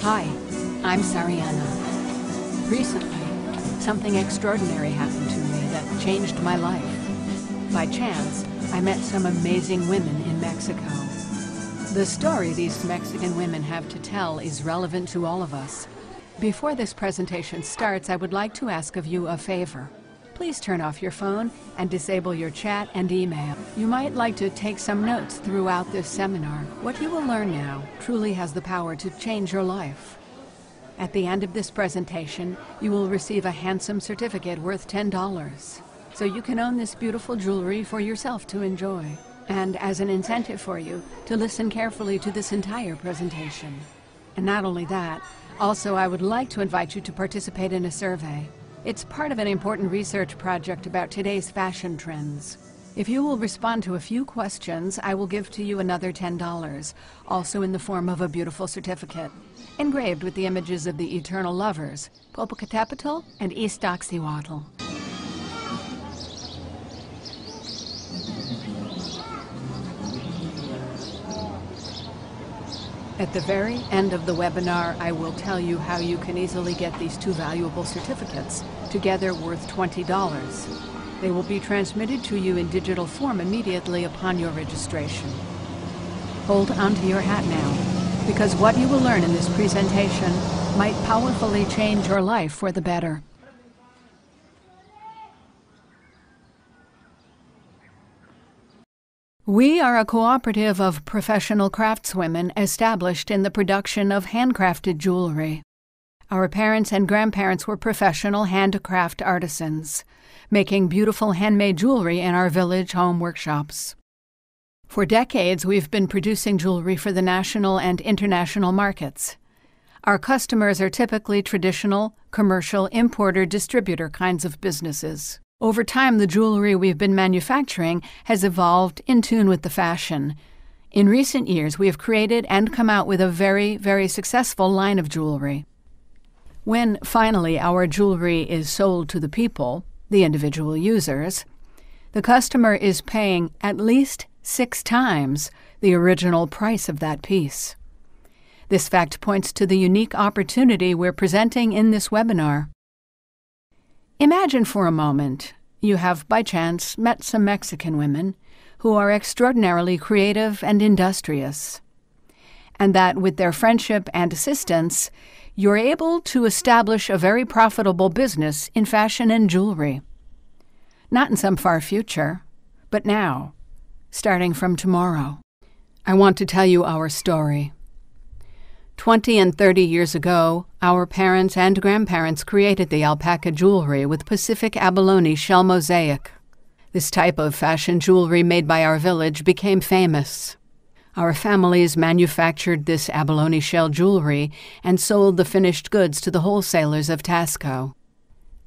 Hi, I'm Sariana. Recently, something extraordinary happened to me that changed my life. By chance, I met some amazing women in Mexico. The story these Mexican women have to tell is relevant to all of us. Before this presentation starts, I would like to ask of you a favor. Please turn off your phone and disable your chat and email. You might like to take some notes throughout this seminar. What you will learn now truly has the power to change your life. At the end of this presentation, you will receive a handsome certificate worth $10. So you can own this beautiful jewelry for yourself to enjoy. And as an incentive for you, to listen carefully to this entire presentation. And not only that, also I would like to invite you to participate in a survey. It's part of an important research project about today's fashion trends. If you will respond to a few questions, I will give to you another $10, also in the form of a beautiful certificate, engraved with the images of the eternal lovers, Popocatépetl and Iztaccíhuatl. At the very end of the webinar, I will tell you how you can easily get these two valuable certificates, together worth $20. They will be transmitted to you in digital form immediately upon your registration. Hold onto your hat now, because what you will learn in this presentation might powerfully change your life for the better. We are a cooperative of professional craftswomen established in the production of handcrafted jewelry. Our parents and grandparents were professional handcraft artisans, making beautiful handmade jewelry in our village home workshops. For decades, we've been producing jewelry for the national and international markets. Our customers are typically traditional, commercial, importer-distributor kinds of businesses. Over time, the jewelry we've been manufacturing has evolved in tune with the fashion. In recent years, we have created and come out with a very, very successful line of jewelry. When, finally, our jewelry is sold to the people, the individual users, the customer is paying at least 6 times the original price of that piece. This fact points to the unique opportunity we're presenting in this webinar. Imagine for a moment you have, by chance, met some Mexican women who are extraordinarily creative and industrious, and that with their friendship and assistance, you're able to establish a very profitable business in fashion and jewelry. Not in some far future, but now, starting from tomorrow. I want to tell you our story. 20 and 30 years ago, our parents and grandparents created the alpaca jewelry with Pacific abalone shell mosaic. This type of fashion jewelry made by our village became famous. Our families manufactured this abalone shell jewelry and sold the finished goods to the wholesalers of Tasco.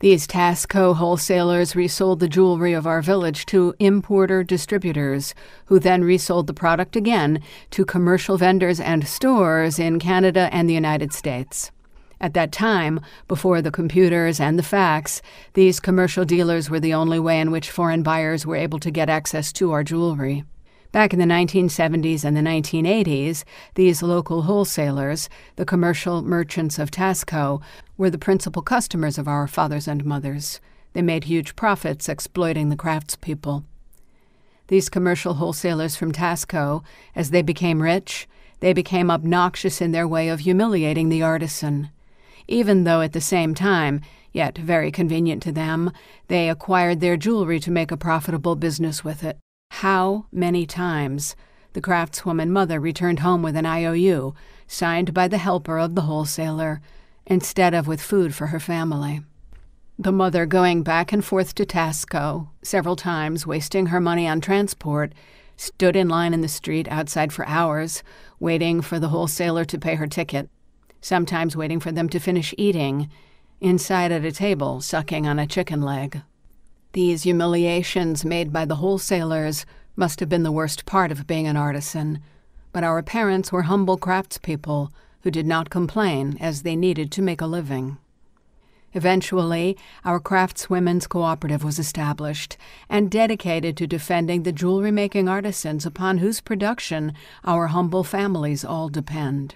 These Tasco wholesalers resold the jewelry of our village to importer distributors, who then resold the product again to commercial vendors and stores in Canada and the United States. At that time, before the computers and the fax, these commercial dealers were the only way in which foreign buyers were able to get access to our jewelry. Back in the 1970s and the 1980s, these local wholesalers, the commercial merchants of Tasco, were the principal customers of our fathers and mothers. They made huge profits exploiting the craftspeople. These commercial wholesalers from Tasco, as they became rich, they became obnoxious in their way of humiliating the artisan. Even though at the same time, yet very convenient to them, they acquired their jewelry to make a profitable business with it. How many times the craftswoman mother returned home with an IOU, signed by the helper of the wholesaler, instead of with food for her family. The mother going back and forth to Tasco, several times wasting her money on transport, stood in line in the street outside for hours, waiting for the wholesaler to pay her ticket, sometimes waiting for them to finish eating, inside at a table sucking on a chicken leg. These humiliations made by the wholesalers must have been the worst part of being an artisan, but our parents were humble craftspeople who did not complain as they needed to make a living. Eventually, our craftswomen's cooperative was established and dedicated to defending the jewelry-making artisans upon whose production our humble families all depend.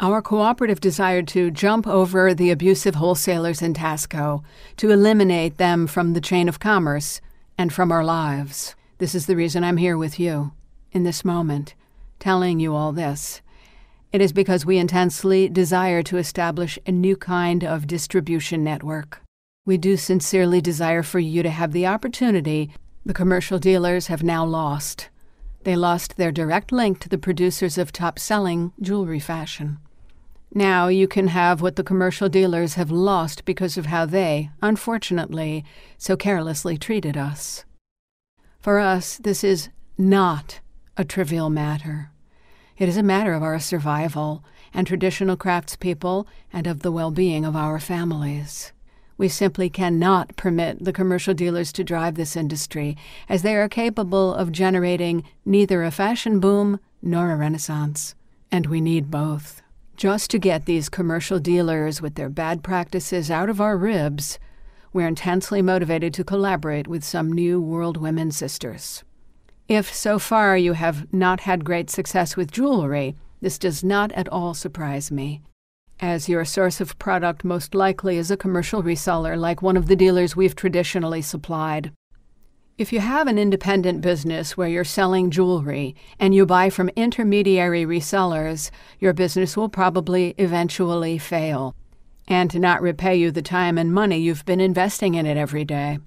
Our cooperative desired to jump over the abusive wholesalers in Tasco, to eliminate them from the chain of commerce and from our lives. This is the reason I'm here with you, in this moment, telling you all this. It is because we intensely desire to establish a new kind of distribution network. We do sincerely desire for you to have the opportunity the commercial dealers have now lost. They lost their direct link to the producers of top-selling jewelry fashion. Now you can have what the commercial dealers have lost because of how they, unfortunately, so carelessly treated us. For us, this is not a trivial matter. It is a matter of our survival and traditional craftspeople and of the well-being of our families. We simply cannot permit the commercial dealers to drive this industry, as they are capable of generating neither a fashion boom nor a renaissance. And we need both. Just to get these commercial dealers with their bad practices out of our ribs, we're intensely motivated to collaborate with some new world women sisters. If so far you have not had great success with jewelry, this does not at all surprise me, as your source of product most likely is a commercial reseller like one of the dealers we've traditionally supplied. If you have an independent business where you're selling jewelry and you buy from intermediary resellers, your business will probably eventually fail and not repay you the time and money you've been investing in it every day.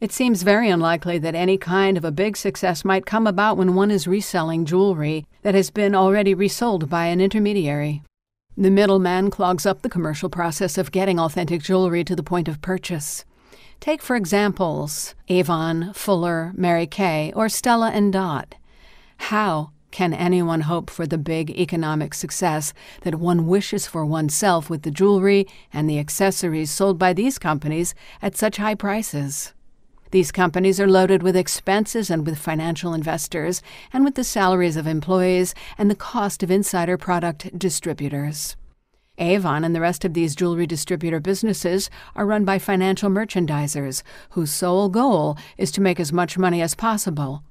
It seems very unlikely that any kind of a big success might come about when one is reselling jewelry that has been already resold by an intermediary. The middleman clogs up the commercial process of getting authentic jewelry to the point of purchase. Take, for examples, Avon, Fuller, Mary Kay, or Stella & Dot. How can anyone hope for the big economic success that one wishes for oneself with the jewelry and the accessories sold by these companies at such high prices? These companies are loaded with expenses and with financial investors and with the salaries of employees and the cost of insider product distributors. Avon and the rest of these jewelry distributor businesses are run by financial merchandisers whose sole goal is to make as much money as possible.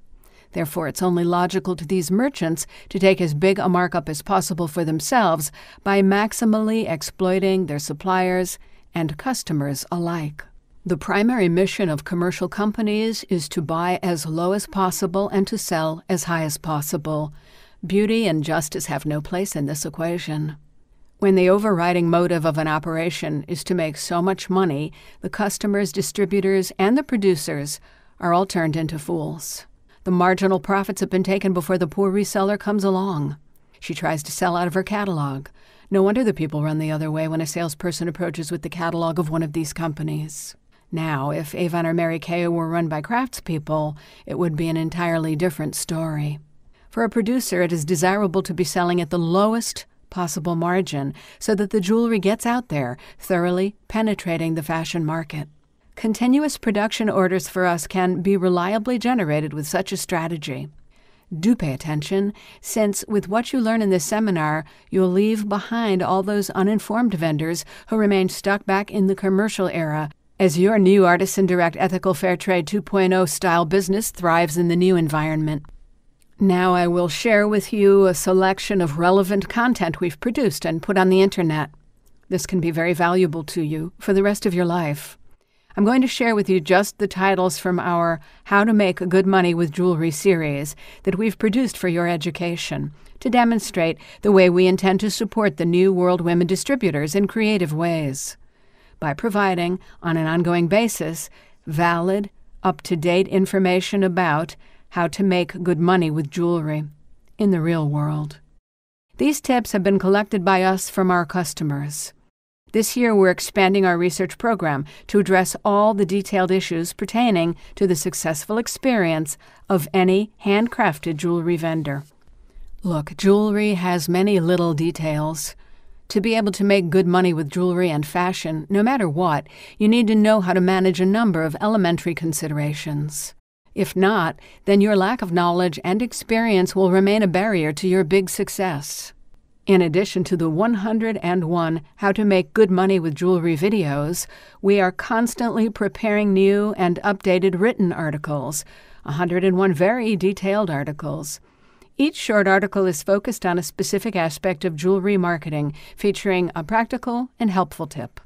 Therefore, it's only logical to these merchants to take as big a markup as possible for themselves by maximally exploiting their suppliers and customers alike. The primary mission of commercial companies is to buy as low as possible and to sell as high as possible. Beauty and justice have no place in this equation. When the overriding motive of an operation is to make so much money, the customers, distributors, and the producers are all turned into fools. The marginal profits have been taken before the poor reseller comes along. She tries to sell out of her catalog. No wonder the people run the other way when a salesperson approaches with the catalog of one of these companies. Now, if Avon or Mary Kay were run by craftspeople, it would be an entirely different story. For a producer, it is desirable to be selling at the lowest possible margin so that the jewelry gets out there, thoroughly penetrating the fashion market. Continuous production orders for us can be reliably generated with such a strategy. Do pay attention, since with what you learn in this seminar, you'll leave behind all those uninformed vendors who remain stuck back in the commercial era as your new Artisan Direct Ethical Fair Trade 2.0 style business thrives in the new environment. Now I will share with you a selection of relevant content we've produced and put on the internet. This can be very valuable to you for the rest of your life. I'm going to share with you just the titles from our How to Make Good Money with Jewelry series that we've produced for your education to demonstrate the way we intend to support the new world women distributors in creative ways by providing, on an ongoing basis, valid, up-to-date information about how to make good money with jewelry in the real world. These tips have been collected by us from our customers. This year, we're expanding our research program to address all the detailed issues pertaining to the successful experience of any handcrafted jewelry vendor. Look, jewelry has many little details. To be able to make good money with jewelry and fashion, no matter what, you need to know how to manage a number of elementary considerations. If not, then your lack of knowledge and experience will remain a barrier to your big success. In addition to the 101 How to Make Good Money with Jewelry videos, we are constantly preparing new and updated written articles, 101 very detailed articles. Each short article is focused on a specific aspect of jewelry marketing, featuring a practical and helpful tip.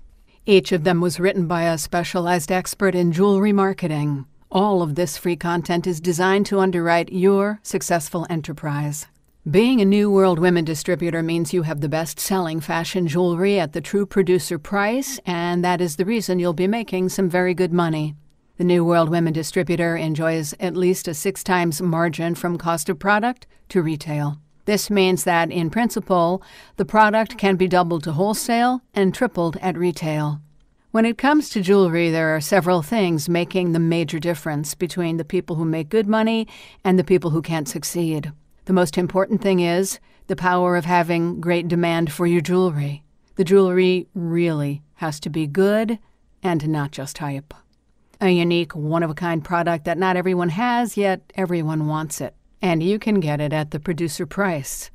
Each of them was written by a specialized expert in jewelry marketing. All of this free content is designed to underwrite your successful enterprise. Being a New World Women distributor means you have the best-selling fashion jewelry at the true producer price, and that is the reason you'll be making some very good money. The New World Women distributor enjoys at least a 6 times margin from cost of product to retail. This means that, in principle, the product can be doubled to wholesale and tripled at retail. When it comes to jewelry, there are several things making the major difference between the people who make good money and the people who can't succeed. The most important thing is the power of having great demand for your jewelry. The jewelry really has to be good and not just hype. A unique, one-of-a-kind product that not everyone has, yet everyone wants it. And you can get it at the producer price,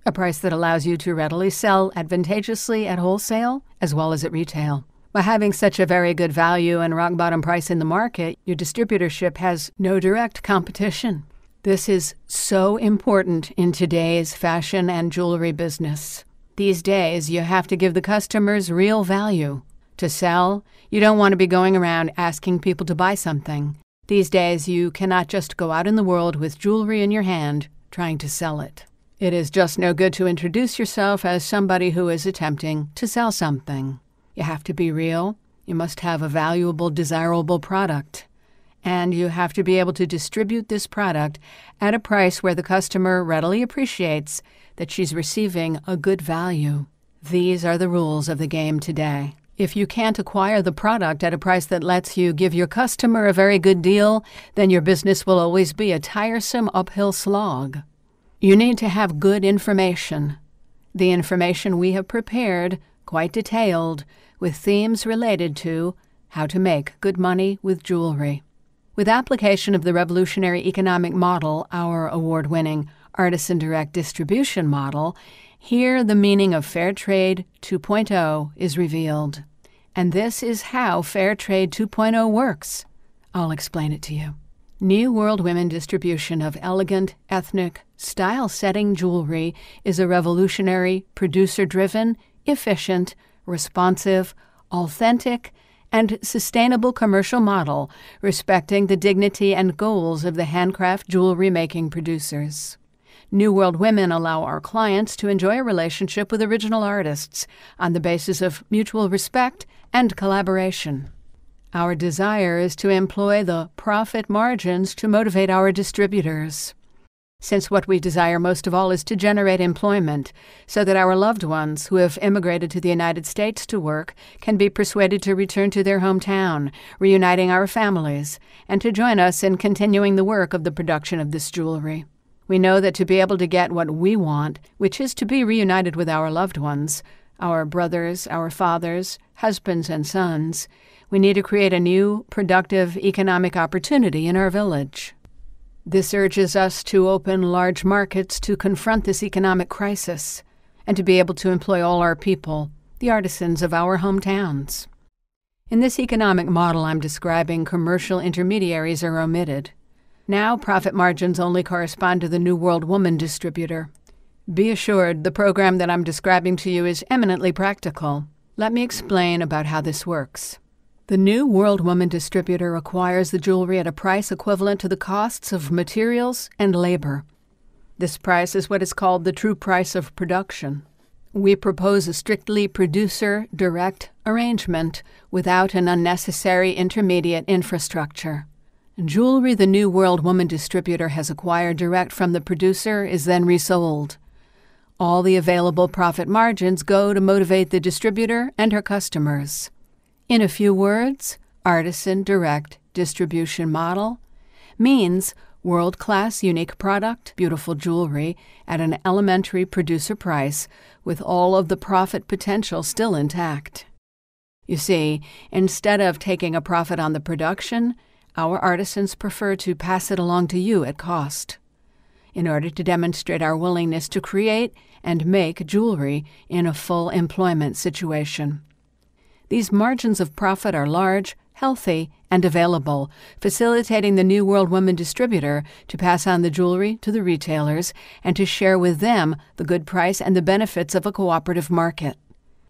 a price that allows you to readily sell advantageously at wholesale as well as at retail. By having such a very good value and rock-bottom price in the market, your distributorship has no direct competition. This is so important in today's fashion and jewelry business. These days, you have to give the customers real value. To sell, you don't want to be going around asking people to buy something. These days, you cannot just go out in the world with jewelry in your hand trying to sell it. It is just no good to introduce yourself as somebody who is attempting to sell something. You have to be real. You must have a valuable, desirable product. And you have to be able to distribute this product at a price where the customer readily appreciates that she's receiving a good value. These are the rules of the game today. If you can't acquire the product at a price that lets you give your customer a very good deal, then your business will always be a tiresome uphill slog. You need to have good information. The information we have prepared, quite detailed, with themes related to how to make good money with jewelry. With application of the revolutionary economic model, our award-winning Artisan Direct Distribution model, here the meaning of Fair Trade 2.0 is revealed. And this is how Fair Trade 2.0 works. I'll explain it to you. New World Women distribution of elegant, ethnic, style-setting jewelry is a revolutionary, producer-driven, efficient, responsive, authentic, and sustainable commercial model respecting the dignity and goals of the handcraft jewelry-making producers. New World Women allow our clients to enjoy a relationship with original artists on the basis of mutual respect and collaboration. Our desire is to employ the profit margins to motivate our distributors, since what we desire most of all is to generate employment so that our loved ones who have immigrated to the United States to work can be persuaded to return to their hometown, reuniting our families, and to join us in continuing the work of the production of this jewelry. We know that to be able to get what we want, which is to be reunited with our loved ones, our brothers, our fathers, husbands, and sons, we need to create a new, productive economic opportunity in our village. This urges us to open large markets to confront this economic crisis and to be able to employ all our people, the artisans of our hometowns. In this economic model I'm describing, commercial intermediaries are omitted. Now profit margins only correspond to the New World Woman distributor. Be assured the program that I'm describing to you is eminently practical. Let me explain about how this works. The New World Woman distributor acquires the jewelry at a price equivalent to the costs of materials and labor. This price is what is called the true price of production. We propose a strictly producer-direct arrangement without an unnecessary intermediate infrastructure. Jewelry the New World Woman distributor has acquired direct from the producer is then resold. All the available profit margins go to motivate the distributor and her customers. In a few words, Artisan Direct Distribution Model means world-class unique product, beautiful jewelry, at an elementary producer price with all of the profit potential still intact. You see, instead of taking a profit on the production, our artisans prefer to pass it along to you at cost, in order to demonstrate our willingness to create and make jewelry in a full employment situation. These margins of profit are large, healthy, and available, facilitating the New World Women distributor to pass on the jewelry to the retailers and to share with them the good price and the benefits of a cooperative market.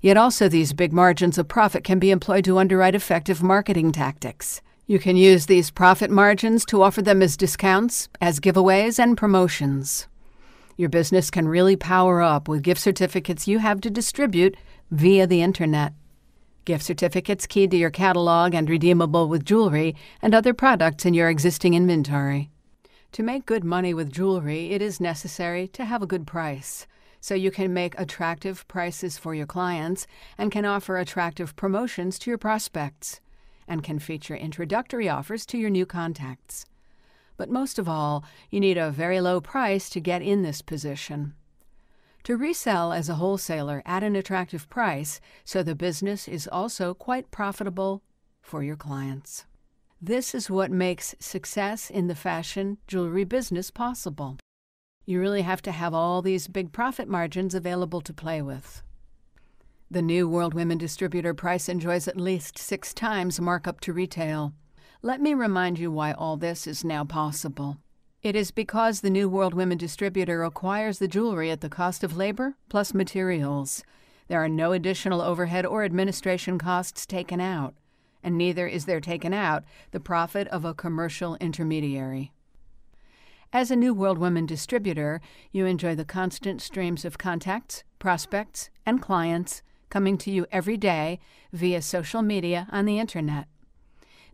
Yet also these big margins of profit can be employed to underwrite effective marketing tactics. You can use these profit margins to offer them as discounts, as giveaways, and promotions. Your business can really power up with gift certificates you have to distribute via the Internet. Gift certificates keyed to your catalog and redeemable with jewelry and other products in your existing inventory. To make good money with jewelry, it is necessary to have a good price, so you can make attractive prices for your clients and can offer attractive promotions to your prospects, and can feature introductory offers to your new contacts. But most of all, you need a very low price to get in this position. To resell as a wholesaler at an attractive price, so the business is also quite profitable for your clients. This is what makes success in the fashion jewelry business possible. You really have to have all these big profit margins available to play with. The New World Women distributor price enjoys at least 6 times markup to retail. Let me remind you why all this is now possible. It is because the New World Women distributor acquires the jewelry at the cost of labor plus materials. There are no additional overhead or administration costs taken out, and neither is there taken out the profit of a commercial intermediary. As a New World Women distributor, you enjoy the constant streams of contacts, prospects, and clients coming to you every day via social media on the Internet.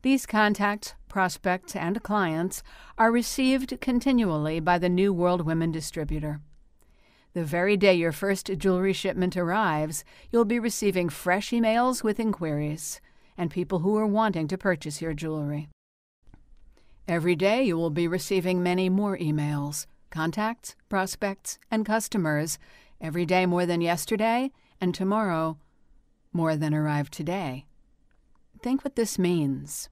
These contacts, prospects, and clients are received continually by the New World Women distributor. The very day your first jewelry shipment arrives, you'll be receiving fresh emails with inquiries and people who are wanting to purchase your jewelry. Every day you will be receiving many more emails, contacts, prospects, and customers, every day more than yesterday, and tomorrow more than arrived today. Think what this means.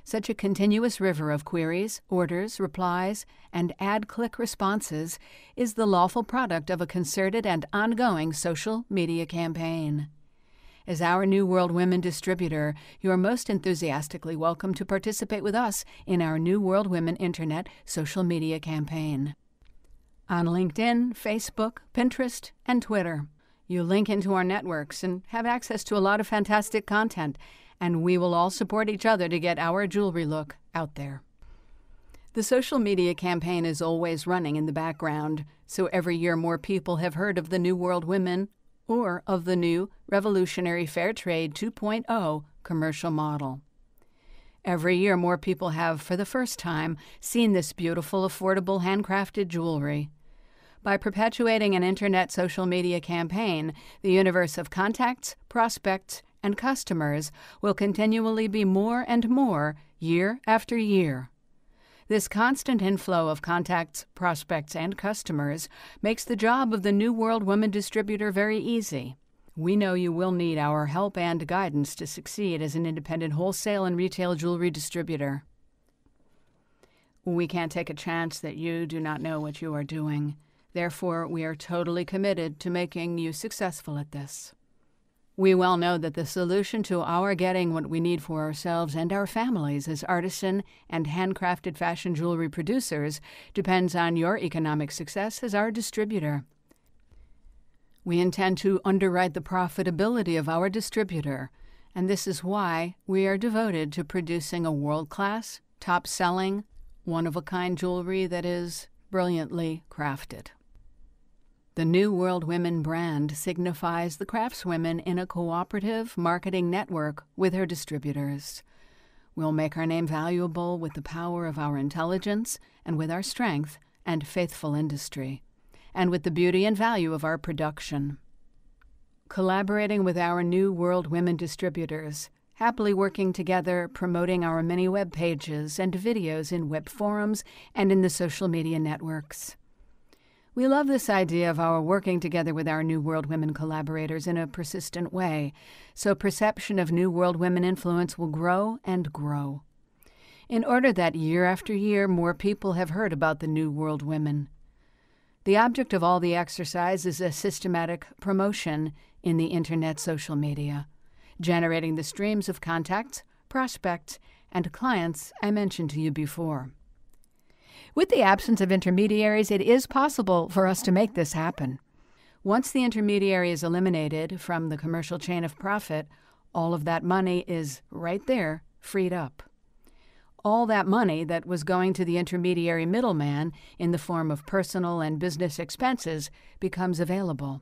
Such a continuous river of queries, orders, replies, and ad-click responses is the lawful product of a concerted and ongoing social media campaign. As our New World Women distributor, you are most enthusiastically welcome to participate with us in our New World Women Internet social media campaign. On LinkedIn, Facebook, Pinterest, and Twitter, you link into our networks and have access to a lot of fantastic content, and we will all support each other to get our jewelry look out there. The social media campaign is always running in the background, so every year more people have heard of the New World Women or of the new Revolutionary Fair Trade 2.0 commercial model. Every year more people have, for the first time, seen this beautiful, affordable, handcrafted jewelry. By perpetuating an Internet social media campaign, the universe of contacts, prospects, and customers will continually be more and more year after year. This constant inflow of contacts, prospects, and customers makes the job of the New World Women distributor very easy. We know you will need our help and guidance to succeed as an independent wholesale and retail jewelry distributor. We can't take a chance that you do not know what you are doing. Therefore, we are totally committed to making you successful at this. We well know that the solution to our getting what we need for ourselves and our families as artisan and handcrafted fashion jewelry producers depends on your economic success as our distributor. We intend to underwrite the profitability of our distributor, and this is why we are devoted to producing a world-class, top-selling, one-of-a-kind jewelry that is brilliantly crafted. The New World Women brand signifies the craftswomen in a cooperative marketing network with her distributors. We'll make our name valuable with the power of our intelligence and with our strength and faithful industry, and with the beauty and value of our production. Collaborating with our New World Women distributors, happily working together, promoting our many web pages and videos in web forums and in the social media networks. We love this idea of our working together with our New World Women collaborators in a persistent way, so perception of New World Women influence will grow and grow. In order that year after year more people have heard about the New World Women. The object of all the exercise is a systematic promotion in the Internet social media, generating the streams of contacts, prospects, and clients I mentioned to you before. With the absence of intermediaries, it is possible for us to make this happen. Once the intermediary is eliminated from the commercial chain of profit, all of that money is right there, freed up. All that money that was going to the intermediary middleman in the form of personal and business expenses becomes available.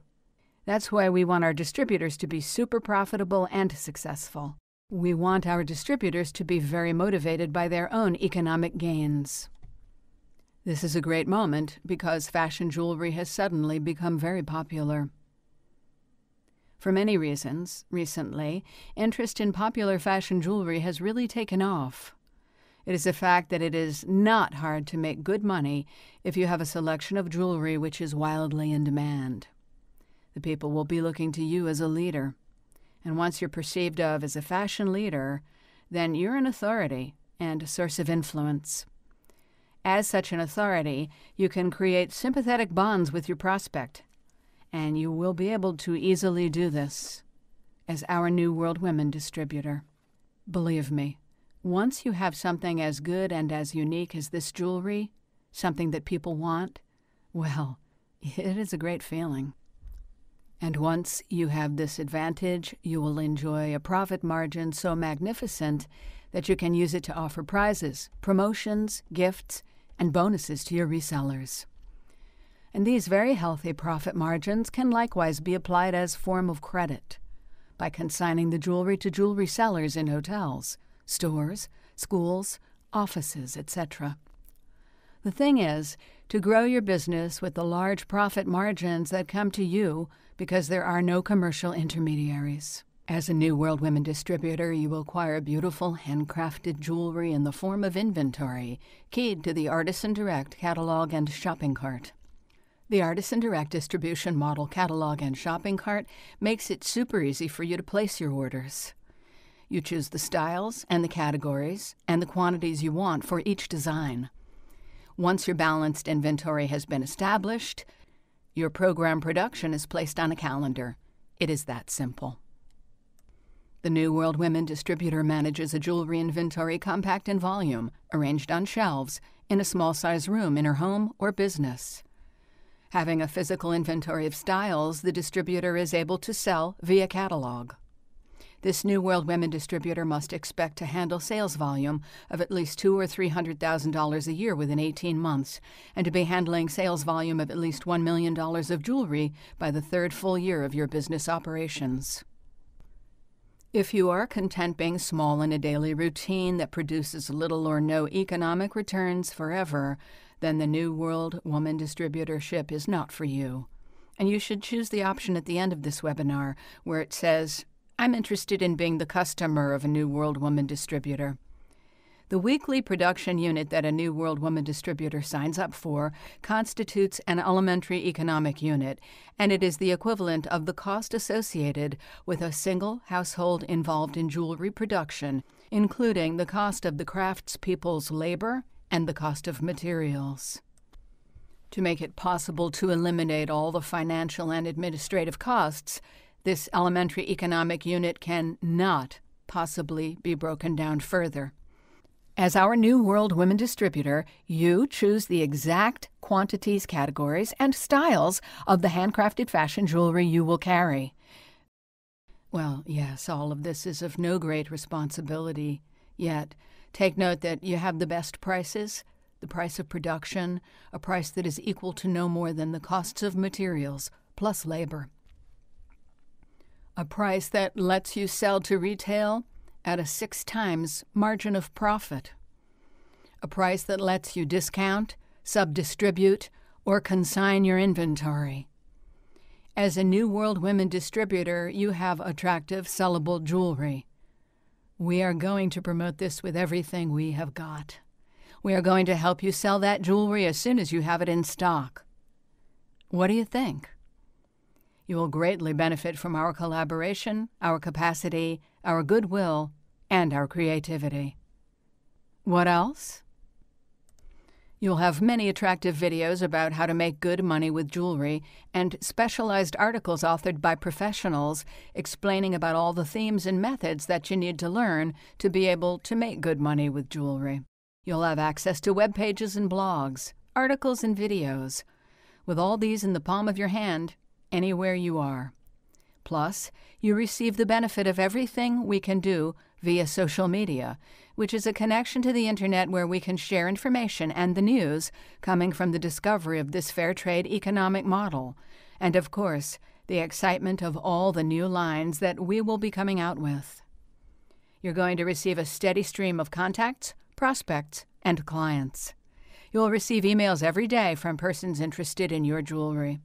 That's why we want our distributors to be super profitable and successful. We want our distributors to be very motivated by their own economic gains. This is a great moment because fashion jewelry has suddenly become very popular. For many reasons, recently, interest in popular fashion jewelry has really taken off. It is a fact that it is not hard to make good money if you have a selection of jewelry which is wildly in demand. The people will be looking to you as a leader. And once you're perceived of as a fashion leader, then you're an authority and a source of influence. As such an authority, you can create sympathetic bonds with your prospect, and you will be able to easily do this as our New World Women distributor. Believe me, once you have something as good and as unique as this jewelry, something that people want, well, it is a great feeling. And once you have this advantage, you will enjoy a profit margin so magnificent that you can use it to offer prizes, promotions, gifts, and bonuses to your resellers. And these very healthy profit margins can likewise be applied as form of credit by consigning the jewelry to jewelry sellers in hotels, stores, schools, offices, etc. The thing is to grow your business with the large profit margins that come to you because there are no commercial intermediaries. As a New World Women distributor, you will acquire beautiful handcrafted jewelry in the form of inventory, keyed to the Artisan Direct catalog and shopping cart. The Artisan Direct distribution model catalog and shopping cart makes it super easy for you to place your orders. You choose the styles and the categories and the quantities you want for each design. Once your balanced inventory has been established, your program production is placed on a calendar. It is that simple. The New World Women distributor manages a jewelry inventory compact in volume, arranged on shelves, in a small-size room in her home or business. Having a physical inventory of styles, the distributor is able to sell via catalog. This New World Women distributor must expect to handle sales volume of at least $200,000 or $300,000 a year within 18 months, and to be handling sales volume of at least $1 million of jewelry by the third full year of your business operations. If you are content being small in a daily routine that produces little or no economic returns forever, then the New World Woman distributorship is not for you. And you should choose the option at the end of this webinar where it says, I'm interested in being the customer of a New World Woman distributor. The weekly production unit that a New World Woman distributor signs up for constitutes an elementary economic unit, and it is the equivalent of the cost associated with a single household involved in jewelry production, including the cost of the craftspeople's labor and the cost of materials. To make it possible to eliminate all the financial and administrative costs, this elementary economic unit can not possibly be broken down further. As our New World Women distributor, you choose the exact quantities, categories, and styles of the handcrafted fashion jewelry you will carry. Well, yes, all of this is of no great responsibility, yet take note that you have the best prices, the price of production, a price that is equal to no more than the costs of materials plus labor. A price that lets you sell to retail at a 6 times margin of profit. A price that lets you discount, sub-distribute, or consign your inventory. As a New World Women distributor, you have attractive, sellable jewelry. We are going to promote this with everything we have got. We are going to help you sell that jewelry as soon as you have it in stock. What do you think? You will greatly benefit from our collaboration, our capacity, our goodwill, and our creativity. What else? You'll have many attractive videos about how to make good money with jewelry and specialized articles authored by professionals explaining about all the themes and methods that you need to learn to be able to make good money with jewelry. You'll have access to web pages and blogs, articles and videos, with all these in the palm of your hand, anywhere you are. Plus, you receive the benefit of everything we can do via social media, which is a connection to the internet where we can share information and the news coming from the discovery of this fair trade economic model, and of course, the excitement of all the new lines that we will be coming out with. You're going to receive a steady stream of contacts, prospects, and clients. You'll receive emails every day from persons interested in your jewelry.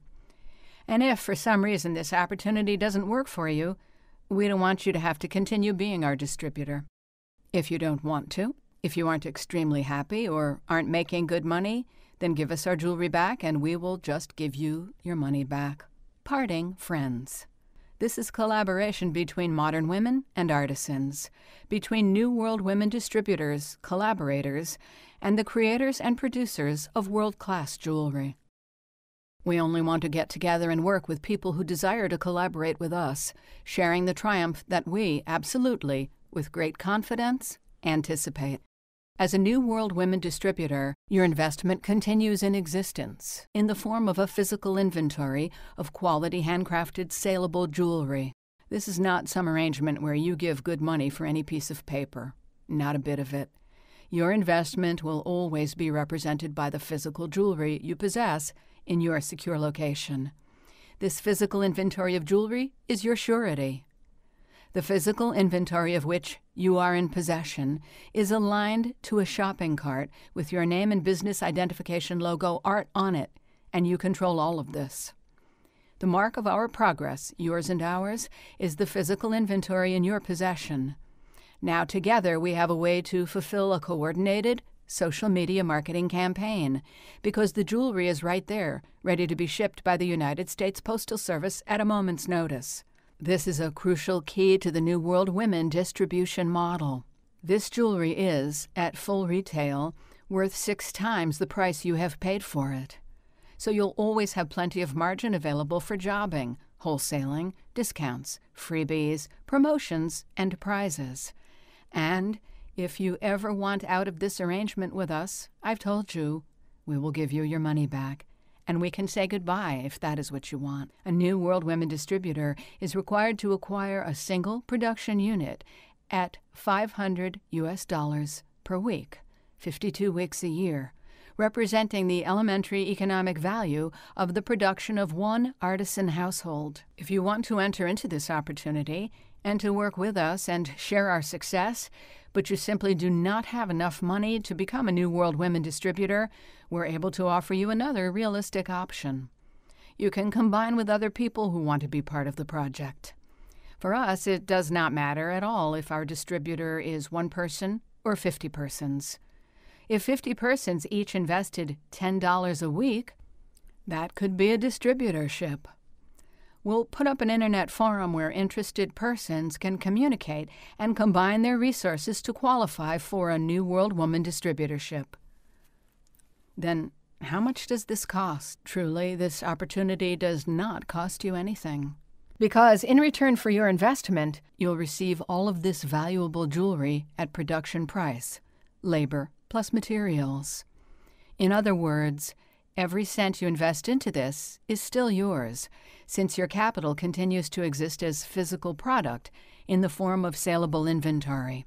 And if, for some reason, this opportunity doesn't work for you, we don't want you to have to continue being our distributor. If you don't want to, if you aren't extremely happy or aren't making good money, then give us our jewelry back and we will just give you your money back. Parting friends. This is collaboration between modern women and artisans, between New World women distributors, collaborators, and the creators and producers of world-class jewelry. We only want to get together and work with people who desire to collaborate with us, sharing the triumph that we, absolutely, with great confidence, anticipate. As a New World Women distributor, your investment continues in existence in the form of a physical inventory of quality handcrafted saleable jewelry. This is not some arrangement where you give good money for any piece of paper. Not a bit of it. Your investment will always be represented by the physical jewelry you possess in your secure location. This physical inventory of jewelry is your surety. The physical inventory of which you are in possession is aligned to a shopping cart with your name and business identification logo art on it, and you control all of this. The mark of our progress, yours and ours, is the physical inventory in your possession. Now together we have a way to fulfill a coordinated social media marketing campaign, because the jewelry is right there, ready to be shipped by the United States Postal Service at a moment's notice. This is a crucial key to the New World Women distribution model. This jewelry is, at full retail, worth 6 times the price you have paid for it. So you'll always have plenty of margin available for jobbing, wholesaling, discounts, freebies, promotions, and prizes. And if you ever want out of this arrangement with us, I've told you, we will give you your money back. And we can say goodbye if that is what you want. A New World Women distributor is required to acquire a single production unit at $500 per week, 52 weeks a year, representing the elementary economic value of the production of one artisan household. If you want to enter into this opportunity and to work with us and share our success, but you simply do not have enough money to become a New World Women distributor, we're able to offer you another realistic option. You can combine with other people who want to be part of the project. For us, it does not matter at all if our distributor is 1 person or 50 persons. If 50 persons each invested $10 a week, that could be a distributorship. We'll put up an internet forum where interested persons can communicate and combine their resources to qualify for a New World Woman distributorship. Then, how much does this cost? Truly, this opportunity does not cost you anything. Because in return for your investment, you'll receive all of this valuable jewelry at production price, labor plus materials. In other words, every cent you invest into this is still yours, since your capital continues to exist as physical product in the form of saleable inventory.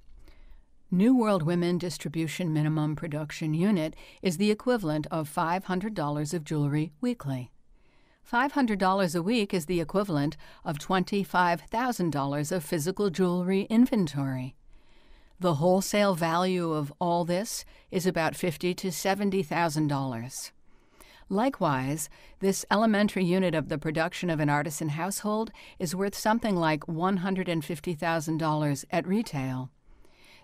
New World Women Distribution Minimum Production Unit is the equivalent of $500 of jewelry weekly. $500 a week is the equivalent of $25,000 of physical jewelry inventory. The wholesale value of all this is about $50,000 to $70,000. Likewise, this elementary unit of the production of an artisan household is worth something like $150,000 at retail.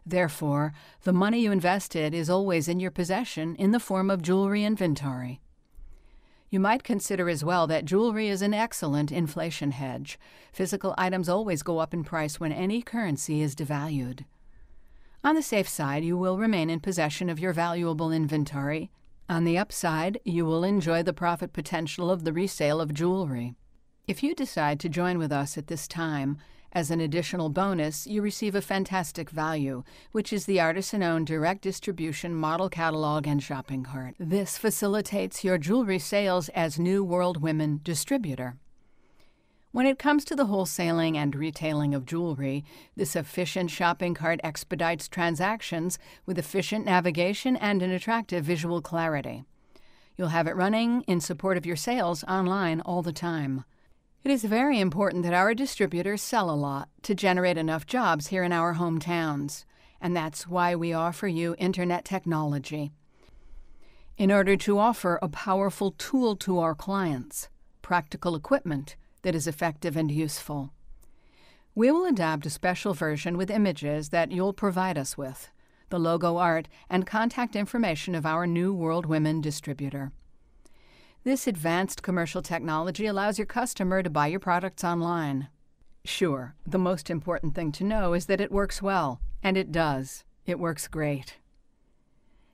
Therefore, the money you invested is always in your possession in the form of jewelry inventory. You might consider as well that jewelry is an excellent inflation hedge. Physical items always go up in price when any currency is devalued. On the safe side, you will remain in possession of your valuable inventory, On the upside, you will enjoy the profit potential of the resale of jewelry. If you decide to join with us at this time, as an additional bonus, you receive a fantastic value, which is the artisan-owned direct distribution model catalog and shopping cart. This facilitates your jewelry sales as New World Women distributor. When it comes to the wholesaling and retailing of jewelry, this efficient shopping cart expedites transactions with efficient navigation and an attractive visual clarity. You'll have it running in support of your sales online all the time. It is very important that our distributors sell a lot to generate enough jobs here in our hometowns, and that's why we offer you Internet technology. In order to offer a powerful tool to our clients, practical equipment that is effective and useful. We will adapt a special version with images that you'll provide us with, the logo art, and contact information of our New World Women distributor. This advanced commercial technology allows your customer to buy your products online. Sure, the most important thing to know is that it works well, and it does. It works great.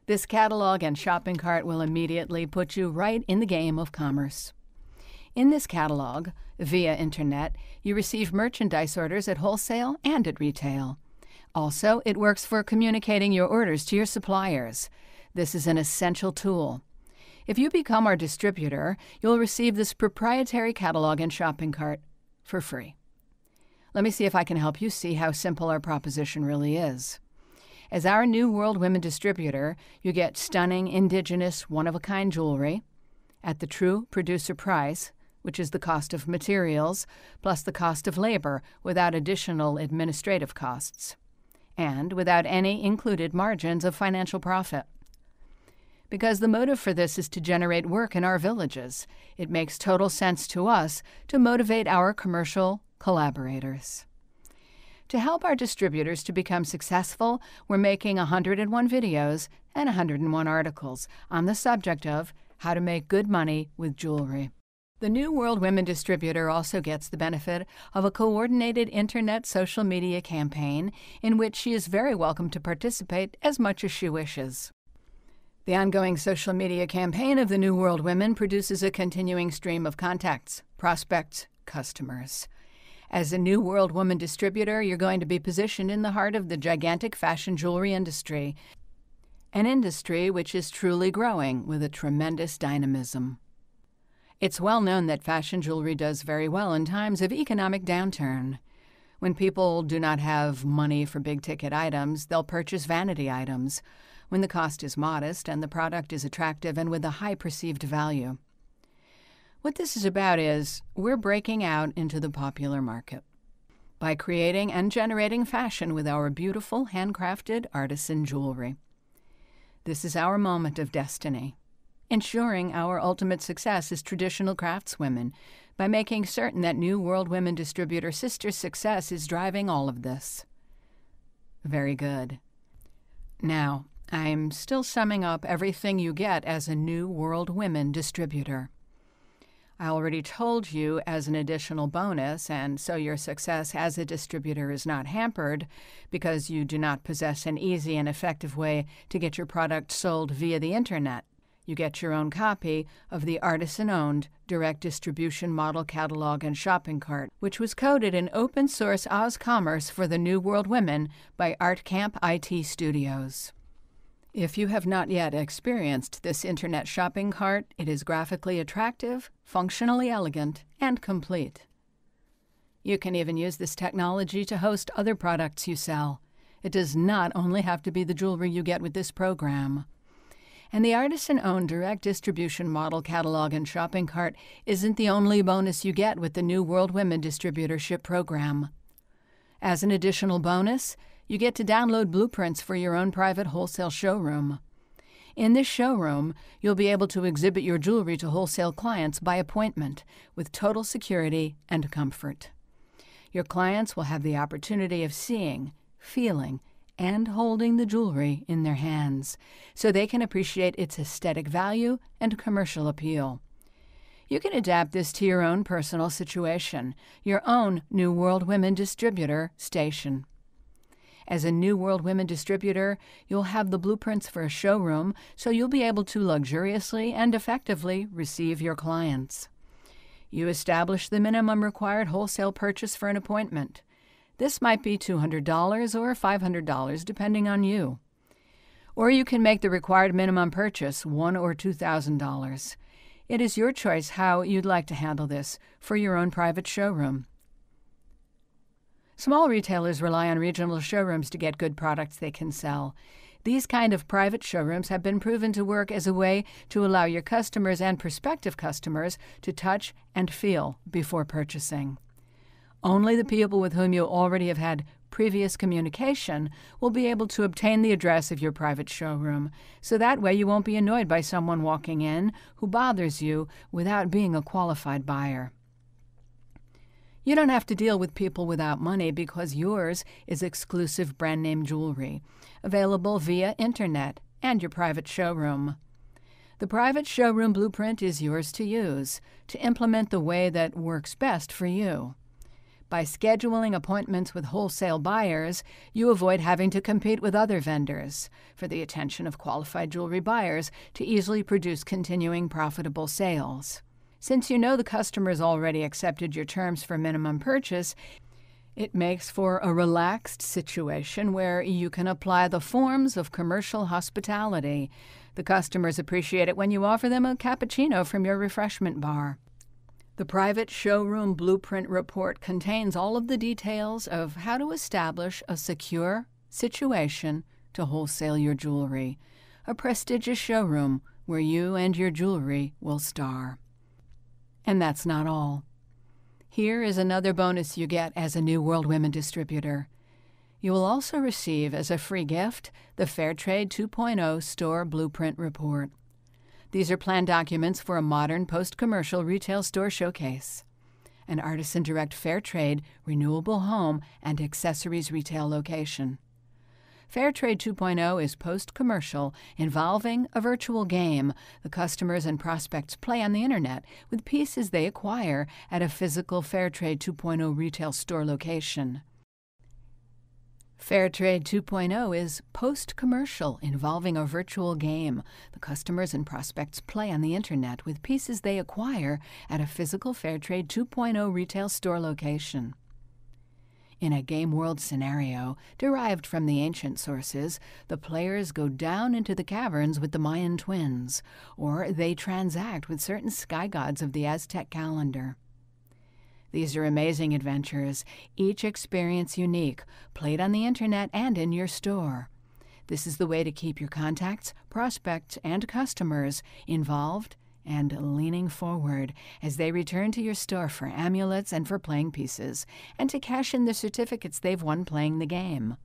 This catalog and shopping cart will immediately put you right in the game of commerce. In this catalog, via Internet, you receive merchandise orders at wholesale and at retail. Also, it works for communicating your orders to your suppliers. This is an essential tool. If you become our distributor, you'll receive this proprietary catalog and shopping cart for free. Let me see if I can help you see how simple our proposition really is. As our New World Women distributor, you get stunning, indigenous, one-of-a-kind jewelry at the true producer price, which is the cost of materials, plus the cost of labor without additional administrative costs, and without any included margins of financial profit. Because the motive for this is to generate work in our villages, it makes total sense to us to motivate our commercial collaborators. To help our distributors to become successful, we're making 101 videos and 101 articles on the subject of how to make good money with jewelry. The New World Women distributor also gets the benefit of a coordinated Internet social media campaign in which she is very welcome to participate as much as she wishes. The ongoing social media campaign of the New World Women produces a continuing stream of contacts, prospects, customers. As a New World Woman distributor, you're going to be positioned in the heart of the gigantic fashion jewelry industry, an industry which is truly growing with a tremendous dynamism. It's well known that fashion jewelry does very well in times of economic downturn. When people do not have money for big-ticket items, they'll purchase vanity items, when the cost is modest and the product is attractive and with a high perceived value. What this is about is we're breaking out into the popular market by creating and generating fashion with our beautiful handcrafted artisan jewelry. This is our moment of destiny, ensuring our ultimate success as traditional craftswomen by making certain that New World Women distributor sister success is driving all of this. Very good. Now, I'm still summing up everything you get as a New World Women distributor. I already told you as an additional bonus, and so your success as a distributor is not hampered because you do not possess an easy and effective way to get your product sold via the Internet. You get your own copy of the artisan-owned direct distribution model catalog and shopping cart, which was coded in open-source Oz Commerce for the New World Women by ArtCamp IT Studios. If you have not yet experienced this Internet shopping cart, it is graphically attractive, functionally elegant, and complete. You can even use this technology to host other products you sell. It does not only have to be the jewelry you get with this program. And the artisan-owned direct distribution model catalog and shopping cart isn't the only bonus you get with the New World Women distributorship program. As an additional bonus, you get to download blueprints for your own private wholesale showroom. In this showroom, you'll be able to exhibit your jewelry to wholesale clients by appointment with total security and comfort. Your clients will have the opportunity of seeing, feeling, and holding the jewelry in their hands so they can appreciate its aesthetic value and commercial appeal. You can adapt this to your own personal situation, your own New World Women distributor station. As a New World Women distributor, you'll have the blueprints for a showroom, so you'll be able to luxuriously and effectively receive your clients. You establish the minimum required wholesale purchase for an appointment. This might be $200 or $500, depending on you. Or you can make the required minimum purchase $1,000 or $2,000. It is your choice how you'd like to handle this for your own private showroom. Small retailers rely on regional showrooms to get good products they can sell. These kind of private showrooms have been proven to work as a way to allow your customers and prospective customers to touch and feel before purchasing. Only the people with whom you already have had previous communication will be able to obtain the address of your private showroom, so that way you won't be annoyed by someone walking in who bothers you without being a qualified buyer. You don't have to deal with people without money because yours is exclusive brand name jewelry, available via internet and your private showroom. The private showroom blueprint is yours to use, to implement the way that works best for you. By scheduling appointments with wholesale buyers, you avoid having to compete with other vendors for the attention of qualified jewelry buyers to easily produce continuing profitable sales. Since you know the customers already accepted your terms for minimum purchase, it makes for a relaxed situation where you can apply the forms of commercial hospitality. The customers appreciate it when you offer them a cappuccino from your refreshment bar. The private showroom blueprint report contains all of the details of how to establish a secure situation to wholesale your jewelry, a prestigious showroom where you and your jewelry will star. And that's not all. Here is another bonus you get as a New World Women distributor. You will also receive as a free gift the Fairtrade 2.0 Store Blueprint Report. These are plan documents for a modern post-commercial retail store showcase, an Artisan Direct Fairtrade renewable home and accessories retail location. Fairtrade 2.0 is post-commercial, involving a virtual game the customers and prospects play on the internet with pieces they acquire at a physical Fairtrade 2.0 retail store location. Fairtrade 2.0 is post-commercial, involving a virtual game the customers and prospects play on the internet with pieces they acquire at a physical Fairtrade 2.0 retail store location. In a game world scenario derived from the ancient sources, the players go down into the caverns with the Mayan twins, or they transact with certain sky gods of the Aztec calendar. These are amazing adventures, each experience unique, played on the internet and in your store. This is the way to keep your contacts, prospects, and customers involved and leaning forward as they return to your store for amulets and for playing pieces, and to cash in the certificates they've won playing the game.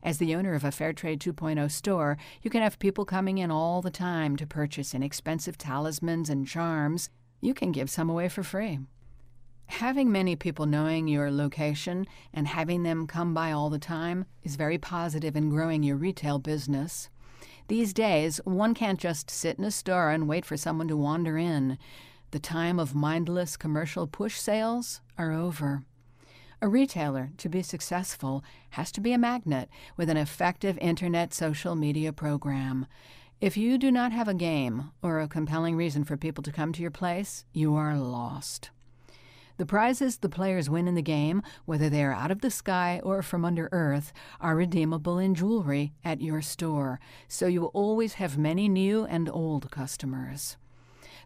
As the owner of a Fairtrade 2.0 store, you can have people coming in all the time to purchase inexpensive talismans and charms. You can give some away for free. Having many people knowing your location and having them come by all the time is very positive in growing your retail business. These days, one can't just sit in a store and wait for someone to wander in. The time of mindless commercial push sales are over. A retailer, to be successful, has to be a magnet with an effective internet social media program. If you do not have a game or a compelling reason for people to come to your place, you are lost. The prizes the players win in the game, whether they are out of the sky or from under earth, are redeemable in jewelry at your store, so you will always have many new and old customers.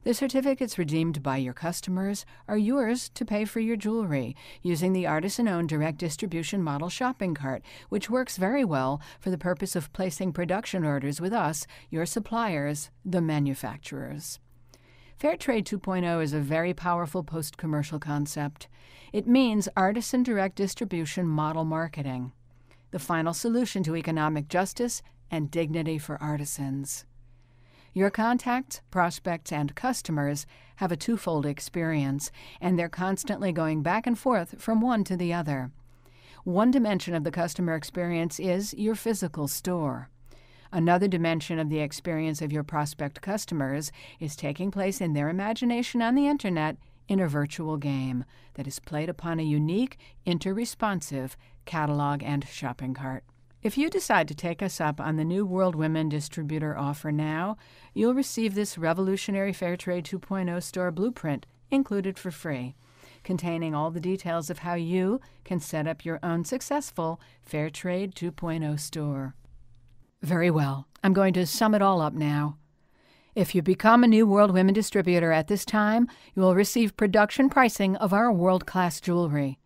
The certificates redeemed by your customers are yours to pay for your jewelry, using the artisan-owned direct distribution model shopping cart, which works very well for the purpose of placing production orders with us, your suppliers, the manufacturers. Fairtrade 2.0 is a very powerful post-commercial concept. It means artisan direct distribution model marketing, the final solution to economic justice and dignity for artisans. Your contacts, prospects, and customers have a twofold experience, and they're constantly going back and forth from one to the other. One dimension of the customer experience is your physical store. Another dimension of the experience of your prospect customers is taking place in their imagination on the internet in a virtual game that is played upon a unique, interresponsive catalog and shopping cart. If you decide to take us up on the New World Women Distributor offer now, you'll receive this revolutionary Fairtrade 2.0 store blueprint included for free, containing all the details of how you can set up your own successful Fairtrade 2.0 store. Very well, I'm going to sum it all up now. If you become a New World Women Distributor at this time, you will receive production pricing of our world-class jewelry.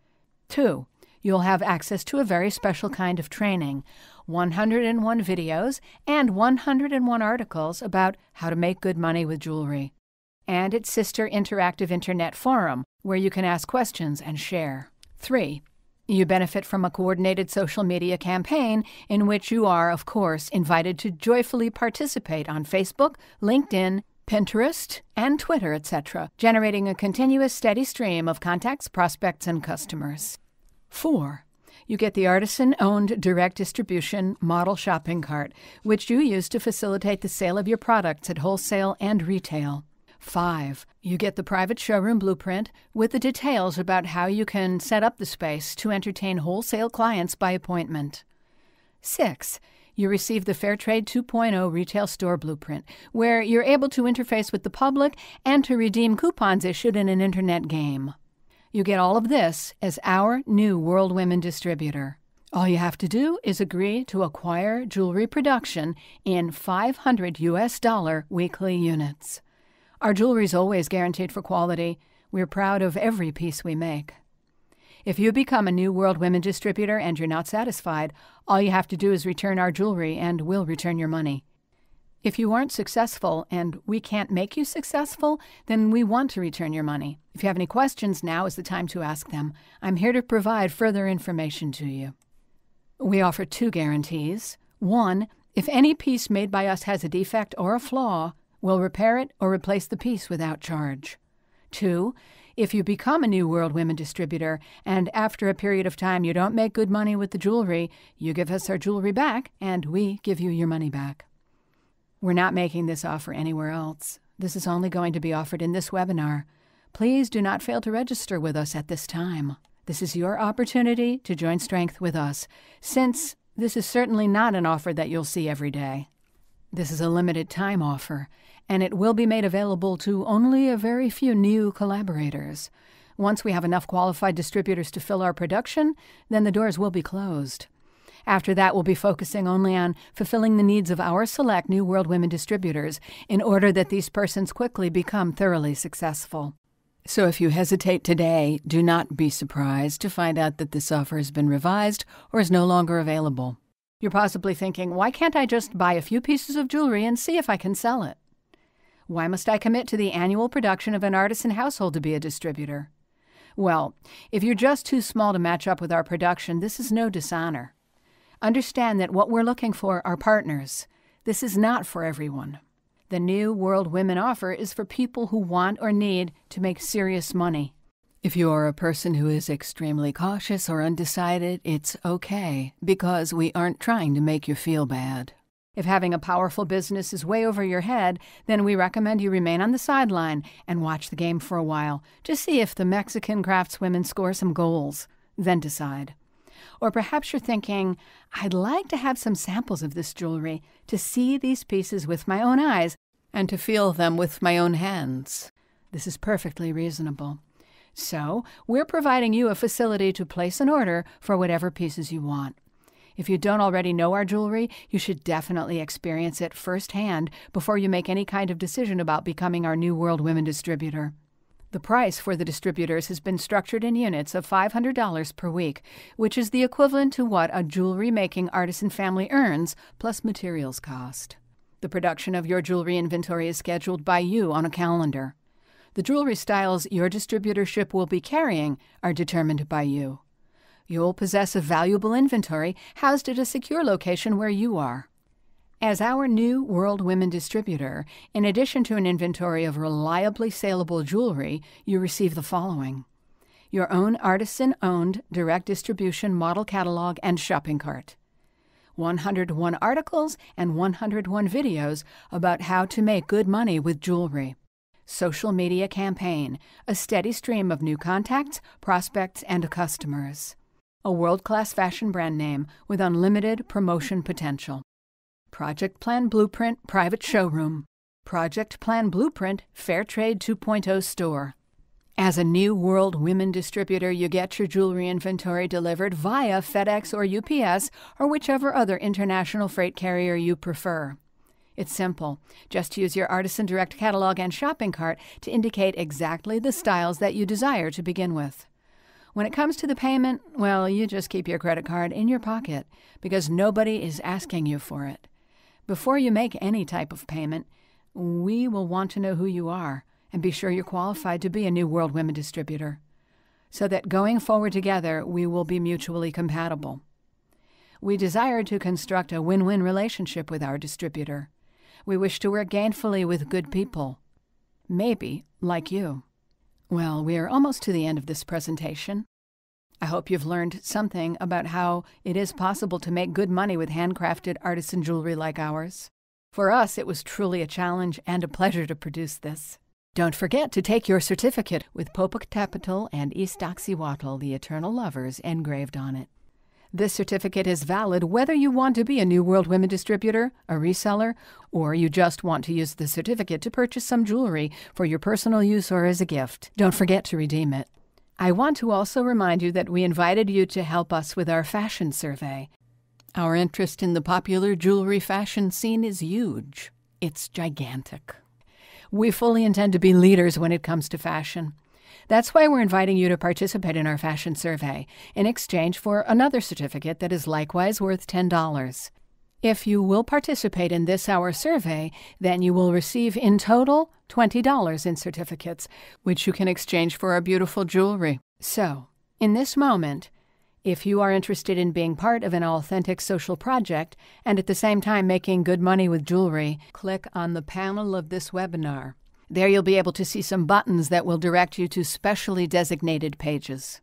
2. You'll have access to a very special kind of training, 101 videos and 101 articles about how to make good money with jewelry, and its sister interactive internet forum where you can ask questions and share. 3. You benefit from a coordinated social media campaign in which you are, of course, invited to joyfully participate on Facebook, LinkedIn, Pinterest, and Twitter, etc., generating a continuous steady stream of contacts, prospects, and customers. 4. You get the artisan-owned direct distribution model shopping cart, which you use to facilitate the sale of your products at wholesale and retail. 5. You get the private showroom blueprint with the details about how you can set up the space to entertain wholesale clients by appointment. 6. You receive the Fairtrade 2.0 retail store blueprint, where you're able to interface with the public and to redeem coupons issued in an internet game. You get all of this as our New World Women Distributor. All you have to do is agree to acquire jewelry production in $500 weekly units. Our jewelry is always guaranteed for quality. We're proud of every piece we make. If you become a New World Women Distributor and you're not satisfied, all you have to do is return our jewelry and we'll return your money. If you aren't successful and we can't make you successful, then we want to return your money. If you have any questions, now is the time to ask them. I'm here to provide further information to you. We offer 2 guarantees. 1, if any piece made by us has a defect or a flaw, we'll repair it or replace the piece without charge. 2, if you become a New World Women Distributor and after a period of time you don't make good money with the jewelry, you give us our jewelry back and we give you your money back. We're not making this offer anywhere else. This is only going to be offered in this webinar. Please do not fail to register with us at this time. This is your opportunity to join strength with us, since this is certainly not an offer that you'll see every day. This is a limited time offer, and it will be made available to only a very few new collaborators. Once we have enough qualified distributors to fill our production, then the doors will be closed. After that, we'll be focusing only on fulfilling the needs of our select New World Women Distributors in order that these persons quickly become thoroughly successful. So if you hesitate today, do not be surprised to find out that this offer has been revised or is no longer available. You're possibly thinking, why can't I just buy a few pieces of jewelry and see if I can sell it? Why must I commit to the annual production of an artisan household to be a distributor? Well, if you're just too small to match up with our production, this is no dishonor. Understand that what we're looking for are partners. This is not for everyone. The New World Women offer is for people who want or need to make serious money. If you are a person who is extremely cautious or undecided, it's okay, because we aren't trying to make you feel bad. If having a powerful business is way over your head, then we recommend you remain on the sideline and watch the game for a while to see if the Mexican craftswomen score some goals, then decide. Or perhaps you're thinking, I'd like to have some samples of this jewelry, to see these pieces with my own eyes and to feel them with my own hands. This is perfectly reasonable. So, we're providing you a facility to place an order for whatever pieces you want. If you don't already know our jewelry, you should definitely experience it firsthand before you make any kind of decision about becoming our New World Women Distributor. The price for the distributors has been structured in units of $500 per week, which is the equivalent to what a jewelry-making artisan family earns, plus materials cost. The production of your jewelry inventory is scheduled by you on a calendar. The jewelry styles your distributorship will be carrying are determined by you. You'll possess a valuable inventory housed at a secure location where you are. As our New World Women Distributor, in addition to an inventory of reliably saleable jewelry, you receive the following: your own artisan-owned direct distribution model catalog and shopping cart, 101 articles and 101 videos about how to make good money with jewelry, social media campaign, a steady stream of new contacts, prospects, and customers. A world-class fashion brand name with unlimited promotion potential. Project Plan Blueprint Private Showroom. Project Plan Blueprint Fair Trade 2.0 Store. As a New World Women distributor, you get your jewelry inventory delivered via FedEx or UPS or whichever other international freight carrier you prefer. It's simple. Just use your Artisan Direct catalog and shopping cart to indicate exactly the styles that you desire to begin with. When it comes to the payment, well, you just keep your credit card in your pocket because nobody is asking you for it. Before you make any type of payment, we will want to know who you are and be sure you're qualified to be a New World Women distributor, so that going forward together, we will be mutually compatible. We desire to construct a win-win relationship with our distributor. We wish to work gainfully with good people, maybe like you. Well, we are almost to the end of this presentation. I hope you've learned something about how it is possible to make good money with handcrafted artisan jewelry like ours. For us, it was truly a challenge and a pleasure to produce this. Don't forget to take your certificate with Popocatépetl and Iztaccíhuatl, the eternal lovers, engraved on it. This certificate is valid whether you want to be a New World Women distributor, a reseller, or you just want to use the certificate to purchase some jewelry for your personal use or as a gift. Don't forget to redeem it. I want to also remind you that we invited you to help us with our fashion survey. Our interest in the popular jewelry fashion scene is huge. It's gigantic. We fully intend to be leaders when it comes to fashion. That's why we're inviting you to participate in our fashion survey in exchange for another certificate that is likewise worth $10. If you will participate in this our survey, then you will receive in total $20 in certificates, which you can exchange for our beautiful jewelry. So, in this moment, if you are interested in being part of an authentic social project and at the same time making good money with jewelry, click on the panel of this webinar. There you'll be able to see some buttons that will direct you to specially designated pages.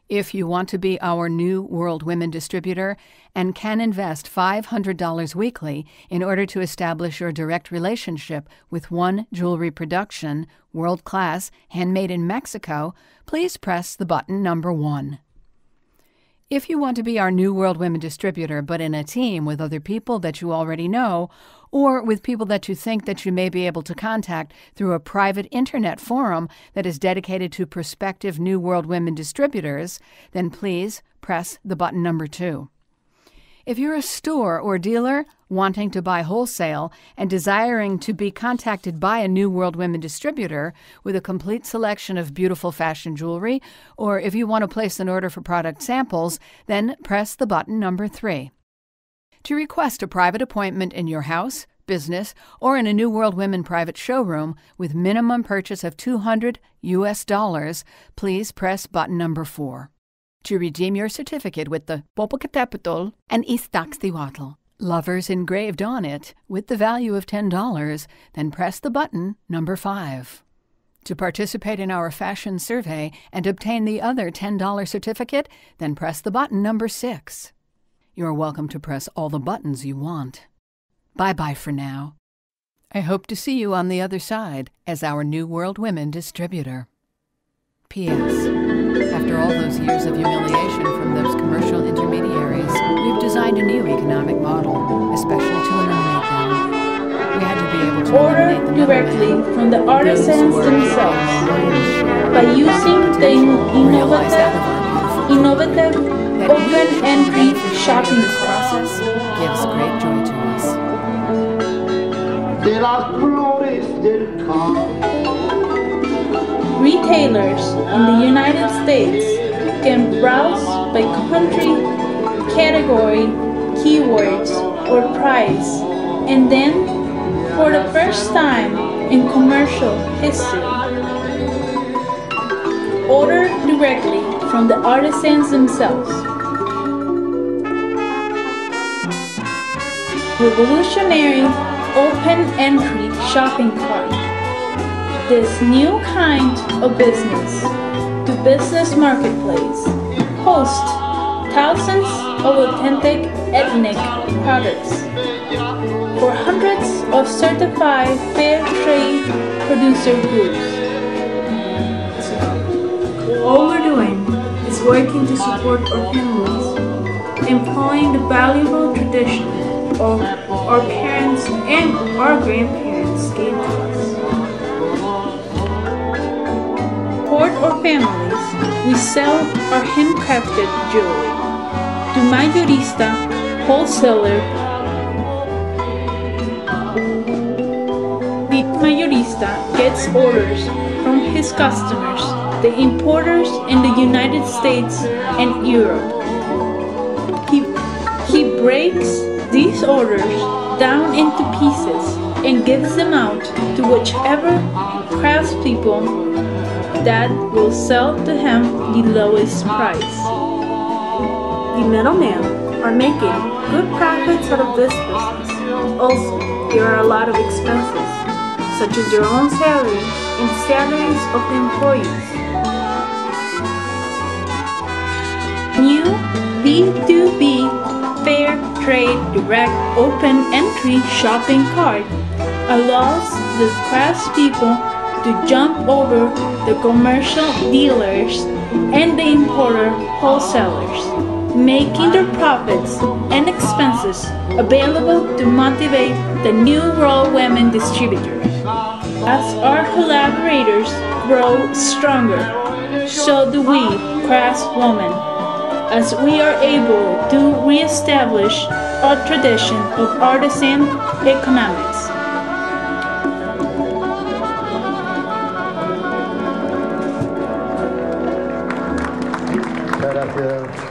If you want to be our New World Women distributor and can invest $500 weekly in order to establish your direct relationship with one jewelry production, world-class, handmade in Mexico, please press the button number 1. If you want to be our New World Women distributor, but in a team with other people that you already know, or with people that you think that you may be able to contact through a private internet forum that is dedicated to prospective New World Women distributors, then please press the button number 2. If you're a store or dealer wanting to buy wholesale and desiring to be contacted by a New World Women distributor with a complete selection of beautiful fashion jewelry, or if you want to place an order for product samples, then press the button number 3. To request a private appointment in your house, business, or in a New World Women private showroom with minimum purchase of $200 US, please press button number 4. To redeem your certificate with the Popocatépetl and Iztaccíhuatl lovers engraved on it with the value of $10, then press the button number 5. To participate in our fashion survey and obtain the other $10 certificate, then press the button number 6. You're welcome to press all the buttons you want. Bye-bye for now. I hope to see you on the other side as our New World Women distributor. P.S. After all those years of humiliation from those commercial intermediaries, we've designed a new economic model, especially to eliminate them. We had to be able to eliminate the directly from the artisans themselves by using the innovative open entry shopping process. Gives great joy to us. Retailers in the United States can browse by country, category, keywords, or price, and then, for the first time in commercial history, order directly from the artisans themselves. Revolutionary open-entry shopping cart. This new kind of business-to-business marketplace hosts thousands of authentic ethnic products for hundreds of certified fair trade producer groups. All we're doing is working to support our families, employing the valuable tradition of our parents and our grandparents gave to us. For our families, we sell our handcrafted jewelry to mayorista, wholesaler. The mayorista gets orders from his customers, the importers in the United States and Europe. He breaks these orders down into pieces and gives them out to whichever craftspeople that will sell to him the lowest price. The middlemen are making good profits out of this business. Also, there are a lot of expenses, such as your own salary and salaries of the employees. New B2B Fair Trade Direct Open Entry Shopping Cart allows the craftspeople to jump over the commercial dealers and the importer wholesalers, making their profits and expenses available to motivate the new raw women distributors. As our collaborators grow stronger, so do we craftswomen, as we are able to re-establish our tradition of artisan economics. Gracias.